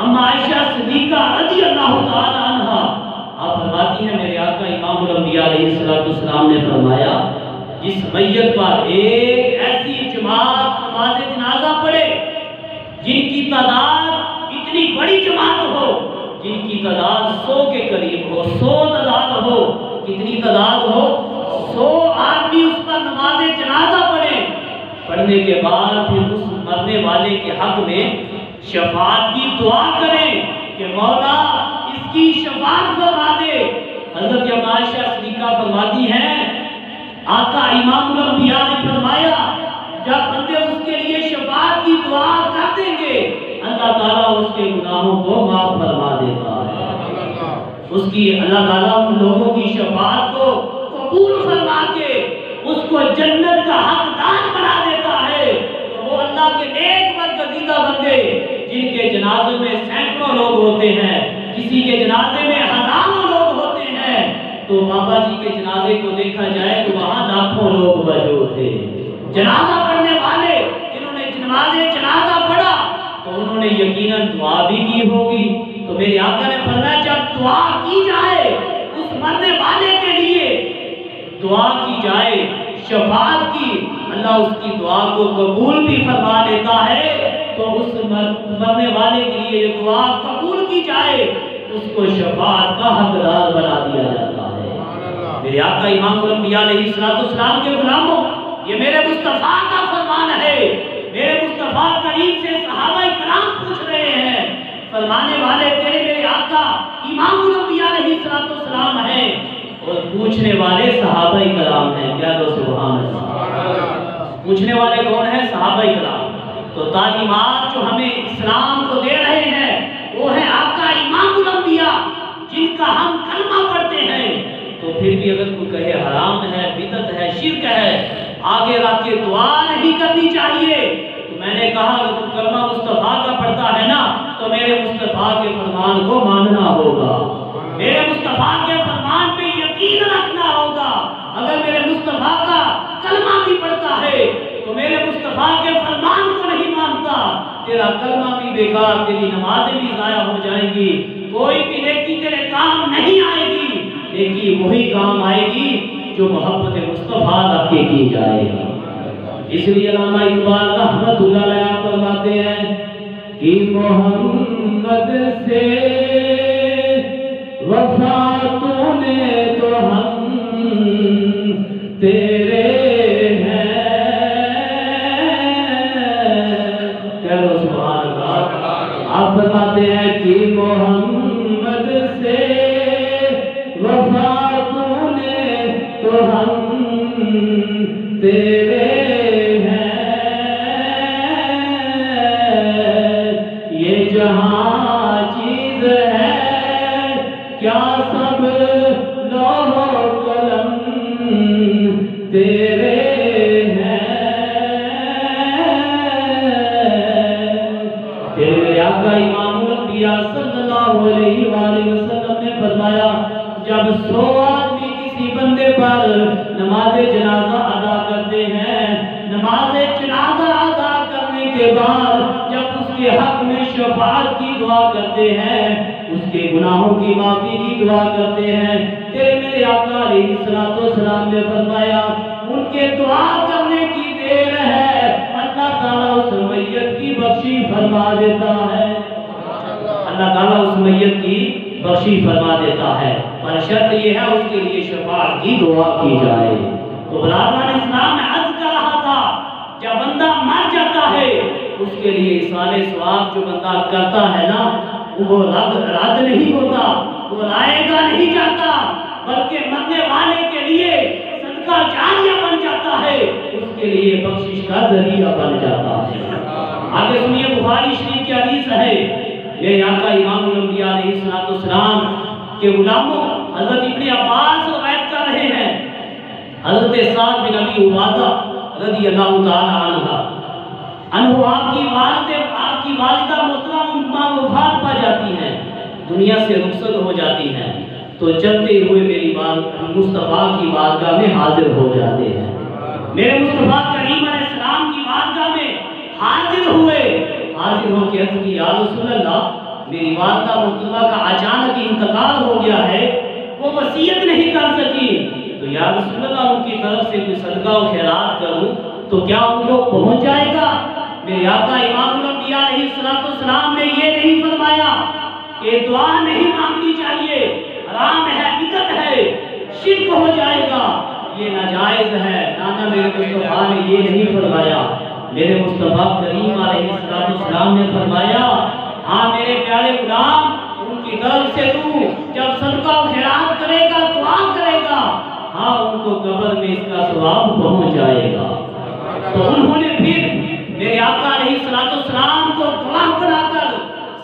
اما عائشہ صدیقہ رضی اللہ تعالی عنہ آپ فرماتی ہیں میرے آقا امام الانبیاء علیہ السلام نے فرمایا جس میت پر ایک ایسی جماعت نماز جنازہ پڑھے جن کی تعداد اتنی بڑی جماعت ہو، جن کی تعداد 100 کے قریب ہو، 100 تعداد ہو، کتنی تعداد ہو، 100 آدمی اس پر نماز جنازہ پڑھے، پڑھنے کے بعد پھر اس مرنے والے کے حق میں شفاعت کی دعا کریں کہ مولا اس کی شفاعت فرما دے۔ حضرت عائشہ صدیقہ فرماتی ہیں آقا امام الانبیاء نے فرمایا جب بندے اس کے لیے شفاعت کی دعا کر دیں گے اللہ تعالیٰ اس کے گناہوں کو معاف فرما دیتا ہے، اس کی اللہ تعالیٰ ان لوگوں کی شفاعت کو قبول فرما کے اس کو جنت کا حقدار بنا دیتا ہے۔ تو وہ اللہ کے نیک برگزیدہ بندے جن کے جنازے میں سینکڑوں لوگ ہوتے ہیں، کسی کے جنازے میں ہزاروں لوگ ہوتے ہیں، تو بابا جی کے جنازے کو دیکھا جائے تو وہاں لاکھوں لوگ موجود تھے۔ جنازہ پڑھنے والے جنہوں نے نماز جنازہ پڑھا تو انہوں نے یقیناً دعا بھی کی ہوگی۔ تو میرے آقا نے فرمایا جب دعا کی جائے اس مرنے والے کے لیے، دعا کی جائے شفاعت کی، اللہ اس کی دعا کو قبول بھی فرما لیتا ہے۔ تو اس مرنے والے کے لیے یہ دعا قبول کی جائے اس کو شفاعت کا حقدار بنا دیا جاتا ہے۔ میرے آقا امام الانبیاء علیہ السلام کے غلاموں، یہ میرے مصطفیٰ کا فرمان ہے۔ میرے مصطفیٰ کریم سے صحابہ کرام پوچھ رہے ہیں، فرمانے والے تیرے میرے آقا امام الانبیاء علیہ السلام ہیں اور پوچھنے والے صحابہ کرام ہیں۔ کیا دو سبحان اللہ، پوچھنے والے کون ہیں؟ صحابہ کرام۔ تو تعلیمات جو ہمیں اسلام کو دے رہے ہیں وہ ہے آقا امام الانبیاء جن کا ہم کلمہ پڑھتے ہیں۔ تو پھر بھی اگر کوئی کہے حرام ہے، بدعت ہے، شرک ہے، آگے رکھ کے دعا نہیں کرنی چاہیے، تو میں نے کہا اگر تو کلمہ مصطفیٰ کا پڑھتا ہے نا تو میرے مصطفیٰ کے فرمان کو ماننا ہوگا، میرے مصطفیٰ کے فرمان پہ یقین رکھنا ہوگا۔ اگر میرے مصطفیٰ کا کلمہ بھی پڑھتا ہے تو میرے مصطفیٰ کے فرمان کو نہیں مانتا، تیرا کلمہ بھی بیکار، تیری نمازیں بھی ضائع ہو جائیں گی، کوئی بھی نیکی تیرے کام نہیں آئے گی، نیکی وہی کام آئے گی جو محبت مصطفیٰ رکھ کے کی جائے گا۔ اس لیے علامہ اقبال رحمت اللہ علیہ فرماتے ہیں کہ محمد سے وفا تو نے تو ہم تیرے ہیں۔ کہو سبحان اللہ۔ آپ فرماتے ہیں کہ محمد سے وفا تو نے تو ہم تیرے ہیں، یہ جہاں چیز ہے کیا سب لوح و قلم تیرے ہیں۔ تیرے آقا امام الانبیاء صلی اللہ علیہ وآلہ وسلم نے فرمایا جب 100 آدمی کسی بندے پر نماز جنازہ ادا کرتے ہیں، نماز جنازہ ادا کرنے کے بعد جب اس کے حق میں شفاعت کی دعا کرتے ہیں، اس کے گناہوں کی معافی کی دعا کرتے ہیں، تیرے میرے آقا علیہ السلام نے فرمایا ان کے دعا کرنے کی دیر ہے اللہ تعالیٰ اس میت کی بخشی فرما دیتا ہے، اللہ تعالیٰ اس میت کی بخشی فرما دیتا ہے، پر شرط یہ ہے اس کے لیے شفاعت کی دعا کی جائے۔ تو بلال اسلام میں عرض کر رہا تھا جب بندہ مر جاتا ہے اس کے لیے اصال ثواب جو بندہ کرتا ہے نا وہ رد نہیں ہوتا، وہ لائے گا نہیں جاتا، بلکہ مرنے والے کے لیے صدقہ جاریہ بن جاتا ہے، اس کے لیے بخشش کا ذریعہ بن جاتا ہے۔ آگے سنیے بخاری شریف کی حدیث ہے، میرے آقا امام الانبیاء علیہ السلام کے غلاموں حضرت ابن عباس روایت کر رہے ہیں، حضرت سعد بن ابی عبادہ رضی اللہ تعالی عنہ آپ کی والدہ محترمہ وفات پا جاتی ہیں، دنیا سے رخصت ہو جاتی ہیں، تو چلتے ہوئے میری مصطفیٰ کی بارگاہ میں حاضر ہو جاتے ہیں، میرے مصطفیٰ کریم علیہ السلام کی بارگاہ میں حاضر ہوئے، حاضر ہو کے عرض کی یا رسول اللہ میری والدہ مرتضیٰ کا اچانک انتقال ہو گیا ہے، وہ وصیت نہیں کر سکی، تو یا رسول اللہ ان کی طرف سے کوئی صدقہ و خیرات کروں تو کیا ان کو پہنچ جائے گا؟ میرے آقا امام الانبیاء علیہ السلام نے یہ نہیں فرمایا کہ دعا نہیں مانگنی چاہیے، حرام ہے، بدعت ہے، شرک ہو جائے گا، یہ ناجائز ہے۔ نانا میرے مصطفیٰ نے یہ نہیں فرمایا، میرے مصطفیٰ کریم علیہ السلام نے فرمایا ہاں میرے پیارے غلام، ان کی طرف سے تو جب صدقہ و خیرات کرے گا، دعا کرے گا، ہاں ان کو قبر میں اس کا ثواب پہنچ جائے گا۔ تو انہوں نے پھر میرے آقا علیہ السلام کو گواہ بنا کر،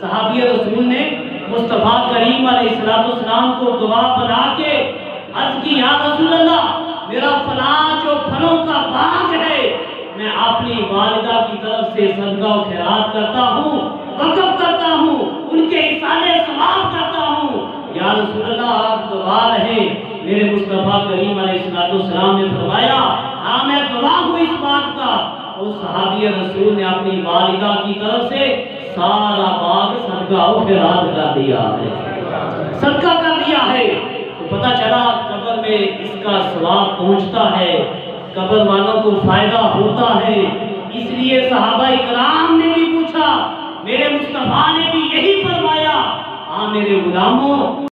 صحابی رسول نے مصطفیٰ کریم علیہ السلام کو گواہ بنا کے عرض کی یا رسول اللہ، میرا فلاں جو پھلوں کا باغ ہے، میں اپنی والدہ کی طرف سے صدقہ و خیرات کرتا ہوں، وقف کرتا ہوں، ان کے اصالے ثواب کرتا ہوں۔ یا رسول اللہ آپ گواہ رہے۔ میرے مصطفیٰ کریم علیہ السلام نے فرمایا ہاں میں گواہ ہوں اس بات کا۔ اور صحابی رسول نے اپنی والدہ کی طرف سے سارا باغ صدقہ و خیرات کر دیا ہے، صدقہ کر دیا ہے۔ تو پتہ چلا قبر میں اس کا ثواب پہنچتا ہے، قبر والوں کو فائدہ ہوتا ہے۔ اس لیے صحابہ اکرام نے بھی پوچھا، میرے مصطفیٰ نے بھی یہی فرمایا ہاں میرے غلاموں